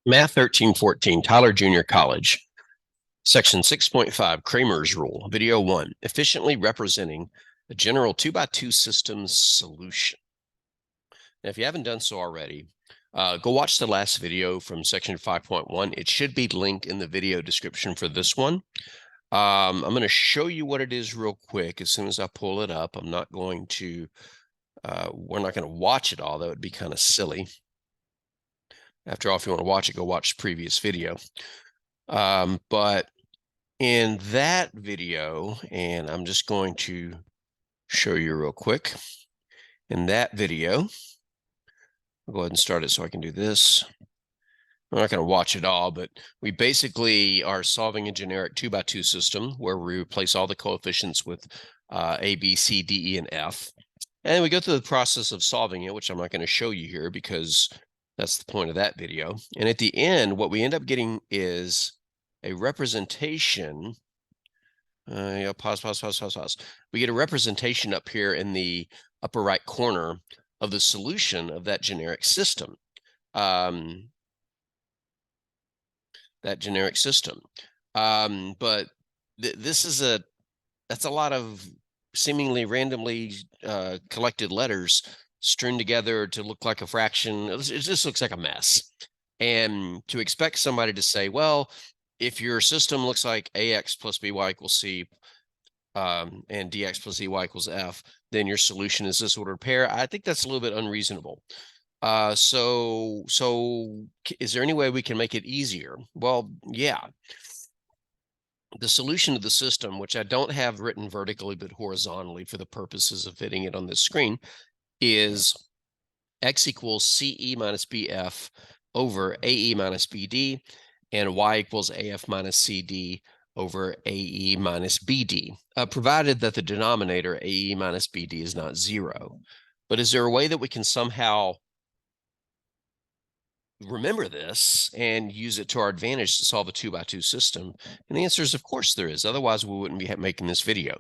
Math 1314, Tyler Junior College, Section 6.5, Cramer's Rule, Video 1, Efficiently Representing a General 2x2 System Solution. Now, if you haven't done so already, go watch the last video from Section 5.1. It should be linked in the video description for this one. I'm going to show you what it is real quick as soon as I pull it up. I'm not going to, we're not going to watch it all. That would be kind of silly. After all, if you want to watch it, go watch the previous video. But in that video, and I'm just going to show you real quick. In that video, I'll go ahead and start it so I can do this. I'm not going to watch it all, but we basically are solving a generic 2x2 system where we replace all the coefficients with A, B, C, D, E, and F. And we go through the process of solving it, which I'm not going to show you here because that's the point of that video. And at the end, what we end up getting is a representation. Pause. We get a representation up here in the upper right corner of the solution of that generic system. But this is that's a lot of seemingly randomly collected letters strewn together to look like a fraction. It just looks like a mess. And to expect somebody to say, well, if your system looks like ax plus by equals c and dx plus dy equals f, then your solution is this ordered pair. I think that's a little bit unreasonable. So is there any way we can make it easier? Well, yeah. The solution of the system, which I don't have written vertically but horizontally for the purposes of fitting it on this screen, is x equals CE minus BF over AE minus BD, and y equals AF minus CD over AE minus BD, provided that the denominator AE minus BD is not 0. But is there a way that we can somehow remember this and use it to our advantage to solve a 2x2 system? And the answer is, of course there is. Otherwise, we wouldn't be making this video.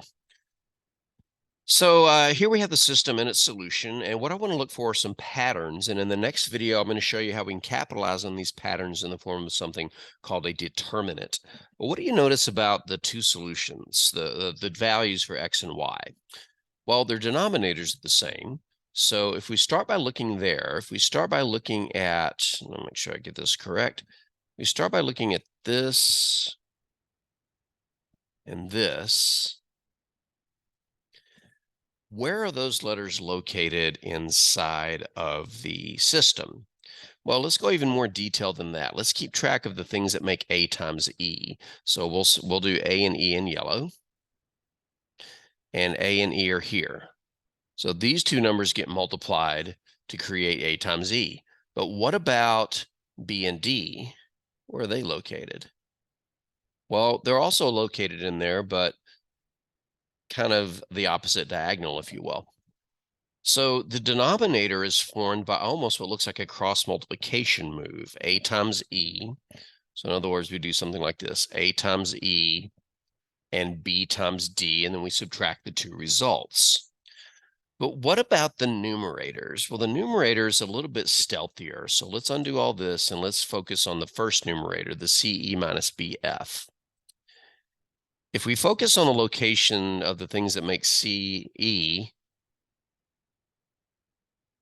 So here we have the system and its solution, and what I want to look for are some patterns. And in the next video, I'm going to show you how we can capitalize on these patterns in the form of something called a determinant. But what do you notice about the two solutions, the values for x and y? Well, their denominators are the same. So if we start by looking there, if we start by looking at, let me make sure I get this correct. We start by looking at this and this. Where are those letters located inside of the system? Well, let's go even more detailed than that. Let's keep track of the things that make A times E. So we'll do A and E in yellow, and A and E are here. So these two numbers get multiplied to create A times E. But what about B and D? Where are they located? Well, they're also located in there, but kind of the opposite diagonal, if you will. So the denominator is formed by almost what looks like a cross multiplication move, A times E. So in other words, we do something like this, A times E and B times D, and then we subtract the two results. But what about the numerators? Well, the numerator is a little bit stealthier. So let's undo all this and let's focus on the first numerator, the CE minus BF. If we focus on the location of the things that make CE,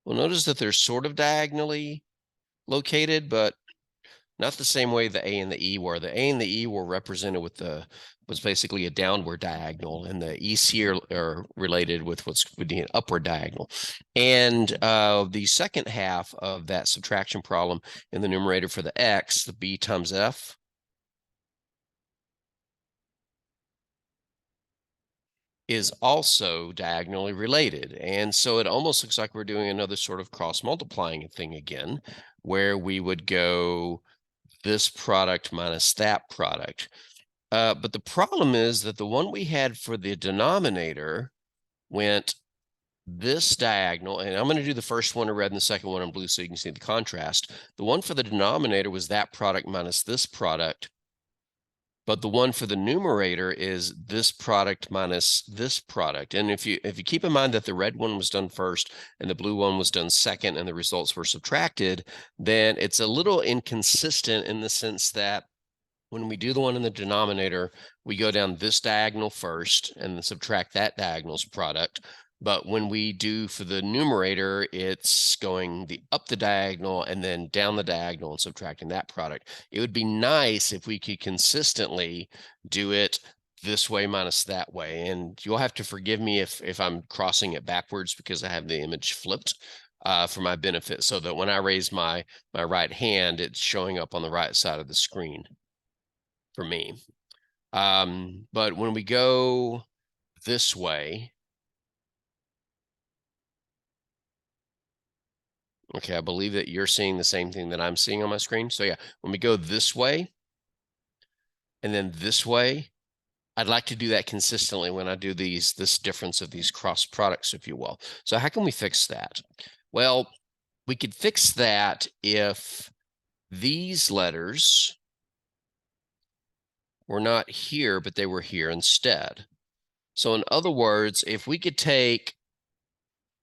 we'll notice that they're sort of diagonally located, but not the same way the A and the E were. The A and the E were represented with was basically a downward diagonal, and the EC are related with what's would be an upward diagonal. And the second half of that subtraction problem in the numerator for the X, the B times F, is also diagonally related. And so it almost looks like we're doing another sort of cross multiplying thing again, where we would go this product minus that product. But the problem is that the one we had for the denominator went this diagonal, and I'm going to do the first one in red and the second one in blue so you can see the contrast. The one for the denominator was that product minus this product, But the one for the numerator is this product minus this product. And if you keep in mind that the red one was done first and the blue one was done second and the results were subtracted, then it's a little inconsistent in the sense that when we do the one in the denominator, we go down this diagonal first and then subtract that diagonal's product. But when we do for the numerator, it's going up the diagonal and then down the diagonal and subtracting that product. It would be nice if we could consistently do it this way minus that way. And you'll have to forgive me if I'm crossing it backwards because I have the image flipped for my benefit, so that when I raise my right hand, it's showing up on the right side of the screen for me. But when we go this way, okay, I believe that you're seeing the same thing that I'm seeing on my screen. So yeah, when we go this way and then this way, I'd like to do that consistently when I do this difference of these cross products, if you will. So how can we fix that? Well, we could fix that if these letters were not here, but they were here instead. So in other words, if we could take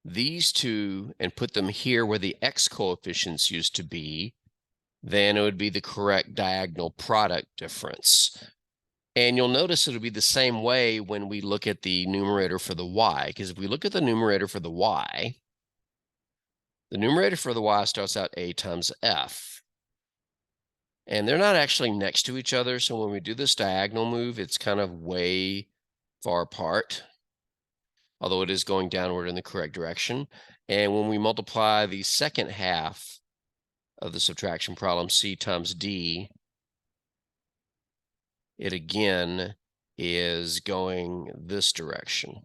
these two and put them here where the x coefficients used to be, then it would be the correct diagonal product difference. And you'll notice it'll be the same way when we look at the numerator for the y, because if we look at the numerator for the y starts out a times f. And they're not actually next to each other, so when we do this diagonal move, it's kind of way far apart, although it is going downward in the correct direction. And when we multiply the second half of the subtraction problem, c times d, it again is going this direction.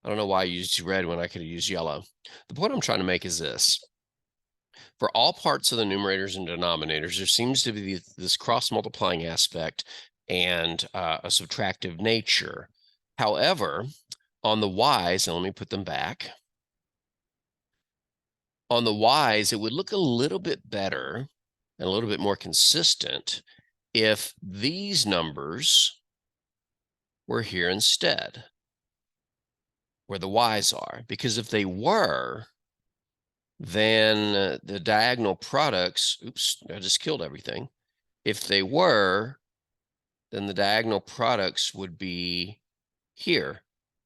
I don't know why I used red when I could have used yellow. The point I'm trying to make is this. For all parts of the numerators and denominators, there seems to be this cross-multiplying aspect and a subtractive nature. However, on the y's, and let me put them back. On the y's, it would look a little bit better and a little bit more consistent if these numbers were here instead, where the y's are. Because if they were, then the diagonal products, oops, I just killed everything. If they were, then the diagonal products would be here,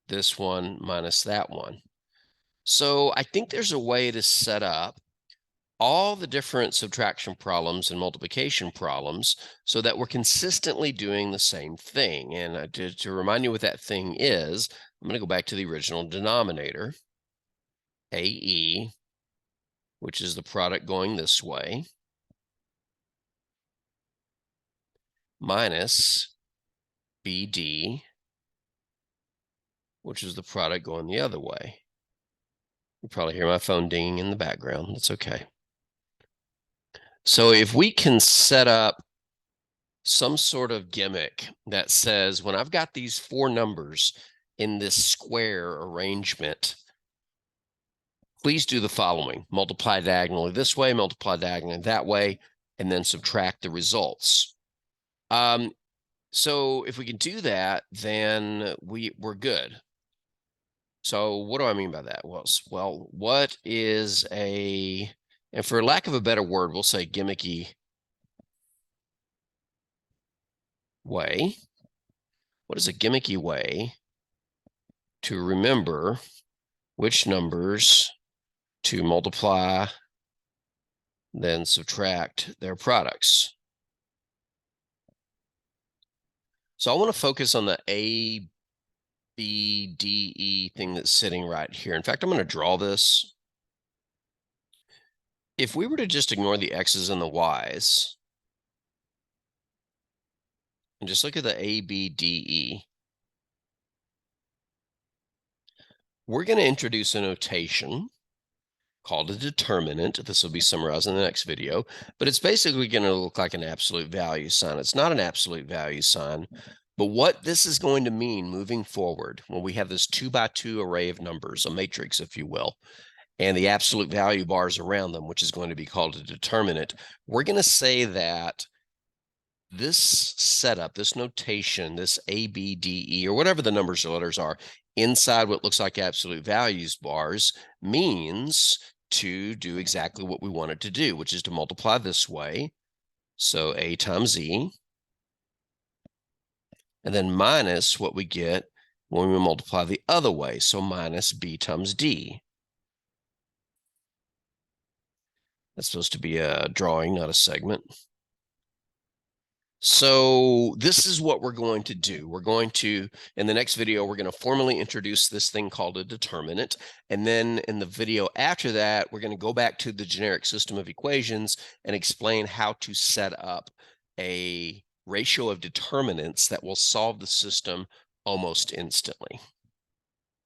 this one minus that one. So I think there's a way to set up all the different subtraction problems and multiplication problems so that we're consistently doing the same thing. And to remind you what that thing is, I'm going to go back to the original denominator, AE, which is the product going this way, minus BD, which is the product going the other way. You probably hear my phone dinging in the background. That's okay. So if we can set up some sort of gimmick that says when I've got these four numbers in this square arrangement, please do the following. Multiply diagonally this way, multiply diagonally that way, and then subtract the results. So if we can do that, then we're good. So what do I mean by that? Well, what is a, and for lack of a better word, we'll say gimmicky way. What is a gimmicky way to remember which numbers to multiply, then subtract their products? So I want to focus on the A, B, D, E thing that's sitting right here. In fact, I'm going to draw this. If we were to just ignore the X's and the Y's and just look at the A, B, D, E, we're going to introduce a notation called a determinant. This will be summarized in the next video, but it's basically going to look like an absolute value sign. It's not an absolute value sign, but what this is going to mean moving forward when we have this 2x2 array of numbers, a matrix, if you will, and the absolute value bars around them, which is going to be called a determinant, we're going to say that this setup, this notation, this A, B, D, E, or whatever the numbers or letters are, inside what looks like absolute values bars means to do exactly what we want it to do, which is to multiply this way. So A times E, and then minus what we get when we multiply the other way. So minus B times D. That's supposed to be a drawing, not a segment. So this is what we're going to do. We're going to, in the next video, we're going to formally introduce this thing called a determinant. And then in the video after that, we're going to go back to the generic system of equations and explain how to set up a ratio of determinants that will solve the system almost instantly.